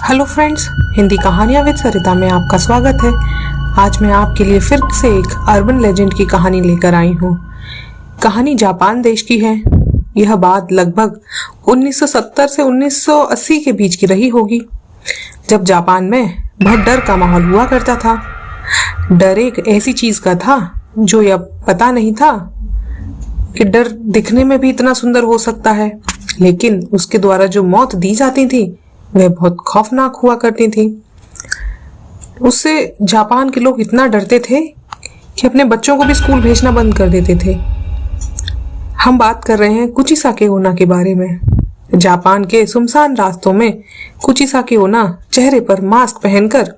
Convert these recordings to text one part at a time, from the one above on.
Hello friends, Hindi कहानियां with सरिता में आपका स्वागत है। आज मैं आपके लिए फिर से एक अर्बन लेजेंड की कहानी लेकर आई हूँ। कहानी जापान देश की है। यह बात लगभग 1970 से 1980 के बीच की रही होगी, जब जापान में बहुत डर का माहौल हुआ करता था। डर एक ऐसी चीज का था जो यह पता नहीं था कि डर दिखने में भी इतना सुंदर हो सकता है, लेकिन उसके द्वारा जो मौत दी जाती थी वह बहुत खौफनाक हुआ करती थी। उससे जापान के लोग इतना डरते थे कि अपने बच्चों को भी स्कूल भेजना बंद कर देते थे। हम बात कर रहे हैं कुचिसाके ओना के बारे में। जापान के सुनसान रास्तों में कुचिसाके ओना चेहरे पर मास्क पहनकर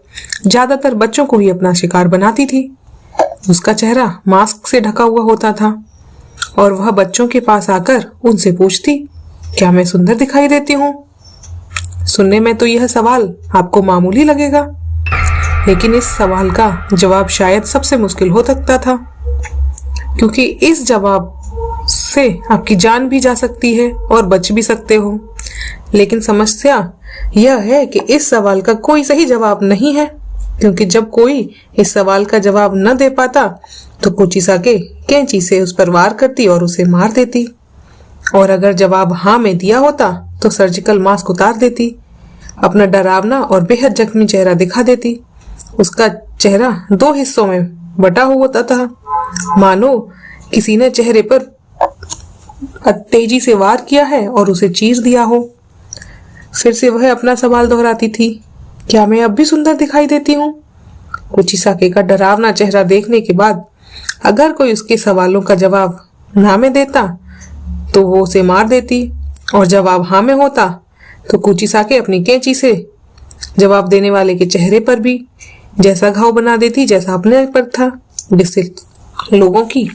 ज्यादातर बच्चों को ही अपना शिकार बनाती थी। उसका चेहरा मास्क से ढका हुआ होता था और वह बच्चों के पास आकर उनसे पूछती, क्या मैं सुंदर दिखाई देती हूँ? सुनने में तो यह सवाल आपको मामूली लगेगा, लेकिन इस सवाल का जवाब शायद सबसे मुश्किल हो सकता था, क्योंकि इस जवाब से आपकी जान भी जा सकती है और बच भी सकते हो। लेकिन समस्या यह है कि इस सवाल का कोई सही जवाब नहीं है, क्योंकि जब कोई इस सवाल का जवाब न दे पाता तो कुचिसाके कैंची से उस पर वार करती और उसे मार देती, और अगर जवाब हाँ में दिया होता तो सर्जिकल मास्क उतार देती, अपना डरावना और बेहद जख्मी चेहरा दिखा देती। उसका चेहरा दो हिस्सों में बटा हुआ होता था, मानो किसी ने चेहरे पर तेजी से वार किया है और उसे चीर दिया हो। फिर से वह अपना सवाल दोहराती थी, क्या मैं अब भी सुंदर दिखाई देती हूँ? कुचिसाके का डरावना चेहरा देखने के बाद अगर कोई उसके सवालों का जवाब ना में देता तो वो उसे मार देती, और जवाब हाँ में होता तो कुचिसाके अपनी कैंची से जवाब देने वाले के चेहरे पर भी जैसा घाव बना देती जैसा अपने पर था, जिससे लोगों की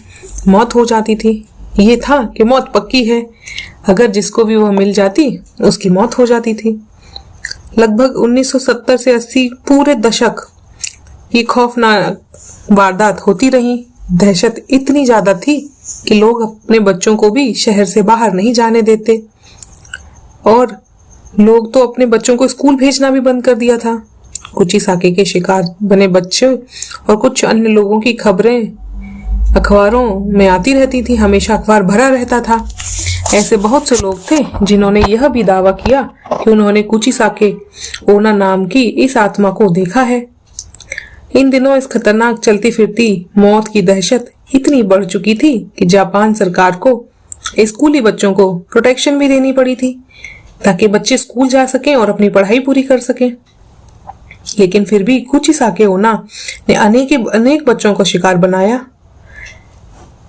मौत हो जाती थी। ये था कि मौत पक्की है, अगर जिसको भी वह मिल जाती उसकी मौत हो जाती थी। लगभग 1970 से 80 पूरे दशक ये खौफनाक वारदात होती रही। दहशत इतनी ज्यादा थी कि लोग अपने बच्चों को भी शहर से बाहर नहीं जाने देते, और लोग तो अपने बच्चों को स्कूल भेजना भी बंद कर दिया था। कुचिसाके के शिकार बने बच्चे और कुछ अन्य लोगों की खबरें अखबारों में आती रहती थी। हमेशा अखबार भरा रहता था। ऐसे बहुत से लोग थे जिन्होंने यह भी दावा किया कि उन्होंने कुचिसाके ओना नाम की इस आत्मा को देखा है। इन दिनों इस खतरनाक चलती फिरती मौत की दहशत इतनी बढ़ चुकी थी कि जापान सरकार को स्कूली बच्चों को प्रोटेक्शन भी देनी पड़ी थी, ताकि बच्चे स्कूल जा सकें और अपनी पढ़ाई पूरी कर सकें। लेकिन फिर भी कुचिसाके ओना ने अनेक बच्चों को शिकार बनाया।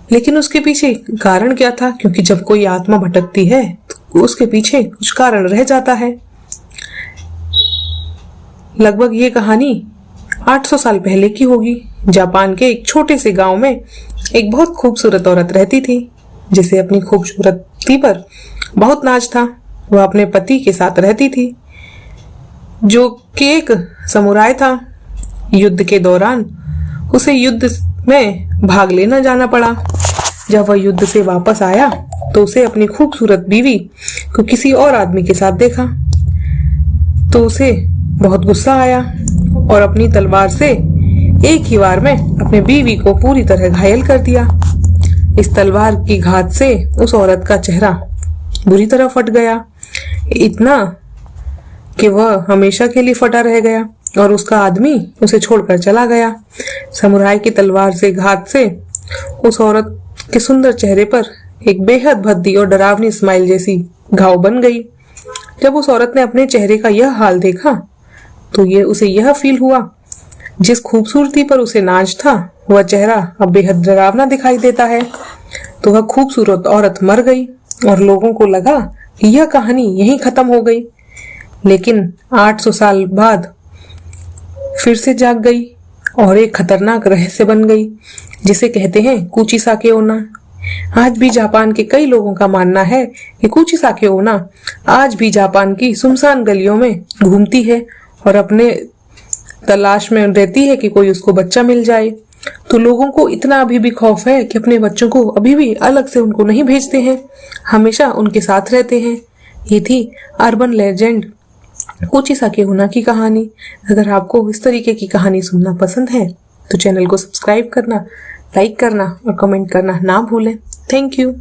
लेकिन उसके पीछे कारण क्या था? क्योंकि जब कोई आत्मा भटकती है तो उसके पीछे कुछ कारण रह जाता है। लगभग ये कहानी 800 साल पहले की होगी। जापान के एक छोटे से गांव में एक बहुत खूबसूरत औरत रहती थी, जिसे अपनी खूबसूरती पर बहुत नाज था। वह अपने पति के साथ रहती थी, जो कि एक समुराय था। युद्ध के दौरान उसे युद्ध में भाग लेना जाना पड़ा। जब वह युद्ध से वापस आया तो उसे अपनी खूबसूरत बीवी को किसी और आदमी के साथ देखा, तो उसे बहुत गुस्सा आया और अपनी तलवार से एक ही वार में अपने बीवी को पूरी तरह घायल कर दिया। इस तलवार की घात से उस औरत का चेहरा बुरी तरह फट गया, इतना कि वह हमेशा के लिए फटा रह गया और उसका आदमी उसे छोड़कर चला गया। समुराई की तलवार से घात से उस औरत के सुंदर चेहरे पर एक बेहद भद्दी और डरावनी स्माइल जैसी घाव बन गई। जब उस औरत ने अपने चेहरे का यह हाल देखा तो उसे यह फील हुआ, जिस खूबसूरती पर उसे नाज था वह चेहरा अब बेहद डरावना दिखाई देता है। तो वह खूबसूरत औरत मर गई और लोगों को लगा कि यह कहानी यहीं खत्म हो गई। लेकिन 800 साल बाद फिर से जाग गई और एक खतरनाक रहस्य बन गई, जिसे कहते हैं कुचिसाके ओना। आज भी जापान के कई लोगों का मानना है कि कुचिसाके ओना आज भी जापान की सुनसान गलियों में घूमती है और अपने तलाश में रहती है कि कोई उसको बच्चा मिल जाए। तो लोगों को इतना अभी भी खौफ है कि अपने बच्चों को अभी भी अलग से उनको नहीं भेजते हैं, हमेशा उनके साथ रहते हैं। ये थी अर्बन लेजेंड कोचिसाकी हुना की कहानी। अगर आपको इस तरीके की कहानी सुनना पसंद है तो चैनल को सब्सक्राइब करना, लाइक करना और कमेंट करना ना भूलें। Thank you.